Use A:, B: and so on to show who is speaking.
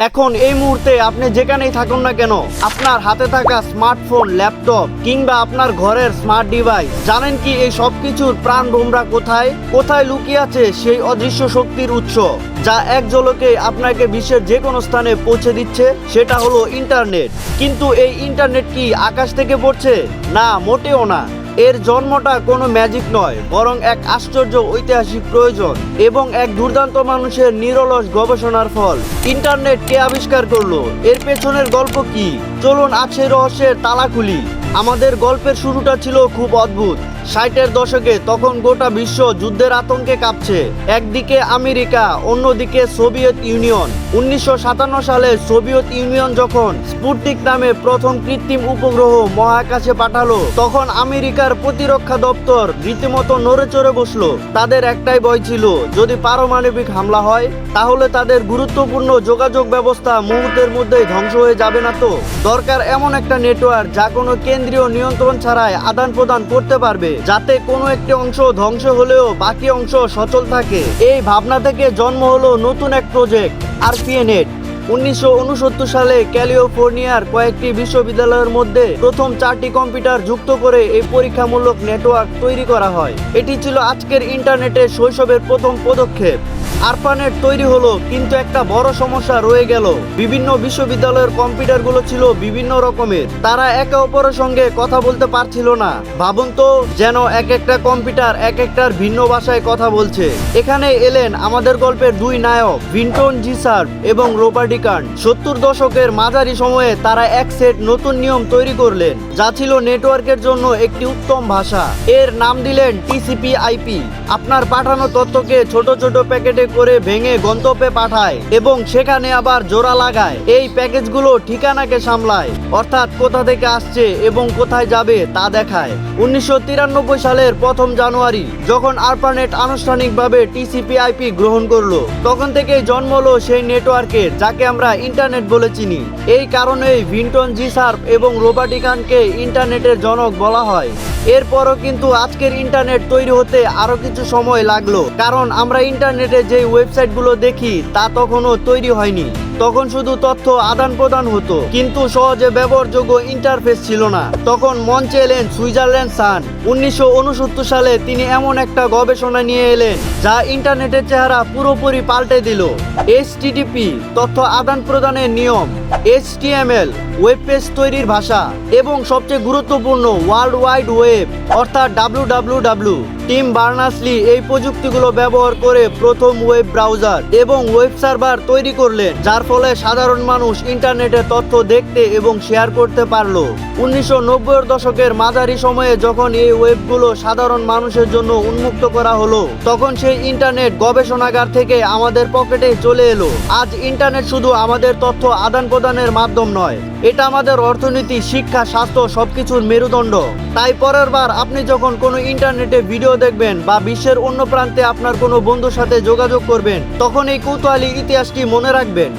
A: এখন এই মুহূর্তে আপনি যেখানেই থাকুন না কেন, আপনার হাতে থাকা স্মার্টফোন, ল্যাপটপ কিংবা আপনার ঘরের স্মার্ট ডিভাইস, জানেন কি এই সব কিছুর প্রাণ ভোমরা কোথায় কোথায় লুকিয়ে আছে সেই অদৃশ্য শক্তির উৎস, যা এক ঝলকে আপনাকে বিশ্বের যে কোনো স্থানে পৌঁছে দিচ্ছে? সেটা হলো ইন্টারনেট। কিন্তু এই ইন্টারনেট কি আকাশ থেকে পড়ছে? না, মোটেও না। এর জন্মটা কোনো ম্যাজিক নয়, বরং এক আশ্চর্য ঐতিহাসিক প্রয়োজন এবং এক দুর্দান্ত মানুষের নিরলস গবেষণার ফল। ইন্টারনেট কে আবিষ্কার করলো? এর পেছনের গল্প কি? চলুন আজ সেই রহস্যের তালা খুলি। আমাদের গল্পের শুরুটা ছিল খুব অদ্ভুত। 60-এর দশকে তখন গোটা বিশ্ব যুদ্ধের আতঙ্কে কাঁপছে। একদিকে আমেরিকা, অন্যদিকে সোভিয়েত ইউনিয়ন। 1957 সালে সোভিয়েত ইউনিয়ন যখন স্পুটনিক নামে প্রথম কৃত্রিম উপগ্রহ মহাকাশে পাঠালো, তখন আমেরিকার প্রতিরক্ষা দপ্তর রীতিমতো নড়ে চড়ে বসলো। তাদের একটাই ভয় ছিল, যদি পারমাণবিক হামলা হয় তাহলে তাদের গুরুত্বপূর্ণ যোগাযোগ ব্যবস্থা মুহূর্তের মধ্যেই ধ্বংস হয়ে যাবে না তো? দরকার এমন একটা নেটওয়ার্ক যা কোনো কেন্দ্রীয় নিয়ন্ত্রণ ছাড়াই আদান প্রদান করতে পারবে, যাতে কোনো একটি অংশ ধ্বংস হলেও বাকি অংশ সচল থাকে। এই ভাবনা থেকে জন্ম হলো নতুন এক প্রজেক্ট, আরপিএনেট। 1969 সালে ক্যালিফোর্নিয়ার কয়েকটি বিশ্ববিদ্যালয়ের মধ্যে প্রথম 4টি কম্পিউটার যুক্ত করে এই পরীক্ষামূলক নেটওয়ার্ক তৈরি করা হয়। এটি ছিল আজকের ইন্টারনেটের শৈশবের প্রথম পদক্ষেপ। আরপানেট তৈরি হলো, কিন্তু একটা বড় সমস্যা রয়ে গেল। বিভিন্ন বিশ্ববিদ্যালয়ের কম্পিউটারগুলো ছিল বিভিন্ন রকমের, তারা একে অপরের সঙ্গে কথা বলতে পারছিল না। ভাবুন তো, যেন এক একটা কম্পিউটার এক একটার ভিন্ন ভাষায় কথা বলছে। এখানে এলেন আমাদের গল্পের দুই নায়ক, ভিন্টন জি সার্ভ এবং রবার্ট ডিকান। 70 দশকের মাঝারি সময়ে তারা এক সেট নতুন নিয়ম তৈরি করলেন, যা ছিল নেটওয়ার্কের জন্য একটি উত্তম ভাষা। এর নাম দিলেন টিসিপি/আইপি। আপনার পাঠানো তথ্যকে ছোট ছোট প্যাকেটে করে ভেঙে গন্তব্যে পাঠায় এবং সেখানে আবার জোড়া লাগায়। এই প্যাকেজগুলো ঠিকানাকে সামলায়, অর্থাৎ কোথা থেকে আসছে এবং কোথায় যাবে তা দেখায়। 1993 সালের 1 জানুয়ারি যখন আরপানেট আনুষ্ঠানিকভাবে টিসিপি/আইপি গ্রহণ করলো, তখন থেকেই জন্ম হলো সেই নেটওয়ার্কের যাকে আমরা ইন্টারনেট বলে চিনি। এই কারণেই ভিন্টন জি সার্ভ এবং রবার্ট ডিকানকে ইন্টারনেটের জনক বলা হয়। এরপরও কিন্তু আজকের ইন্টারনেট তৈরি হতে আরো কিছু সময় লাগলো, কারণ আমরা ইন্টারনেটে যে ওয়েবসাইটগুলো দেখি তা তখনও তৈরি হয়নি। তখন শুধু তথ্য আদান প্রদান হতো, কিন্তু সহজে ব্যবহারযোগ্য ইন্টারফেস ছিল না। তখন মঞ্চে এলেন সুইজারল্যান্ড সান। 1969 সালে তিনি এমন একটা গবেষণা নিয়ে এলেন যা ইন্টারনেটের চেহারা পুরোপুরি পাল্টে দিল। এইচটিটিপি, তথ্য আদান প্রদানের নিয়ম; এইচটিএমএল, ওয়েব পেজ তৈরির ভাষা; এবং সবচেয়ে গুরুত্বপূর্ণ ওয়ার্ল্ড ওয়াইড ওয়েব অর্থাৎ WWW। টিম বার্নার্স-লি এই প্রযুক্তিগুলো ব্যবহার করে প্রথম ওয়েব ব্রাউজার এবং ওয়েব সার্ভার তৈরি করলেন, যার ফলে সাধারণ মানুষ ইন্টারনেটে তথ্য দেখতে এবং শেয়ার করতে পারলো। 1990-এর দশকের মাঝারি সময়ে যখন এই ওয়েবগুলো সাধারণ মানুষের জন্য উন্মুক্ত করা হলো, তখন সেই ইন্টারনেট গবেষণাগার থেকে আমাদের পকেটে চলে এলো। আজ ইন্টারনেট শুধু আমাদের তথ্য আদান প্রদানের মাধ্যম নয়, এটা আমাদের অর্থনীতি, শিক্ষা, স্বাস্থ্য সবকিছুর মেরুদণ্ড। তাই পরের বার আপনি যখন কোনো ইন্টারনেটে ভিডিও দেখবেন বা বিশ্বের অন্য প্রান্তে আপনার কোনো বন্ধুর সাথে যোগাযোগ করবেন, তখন এই কৌতূহলী ইতিহাসটি মনে রাখবেন।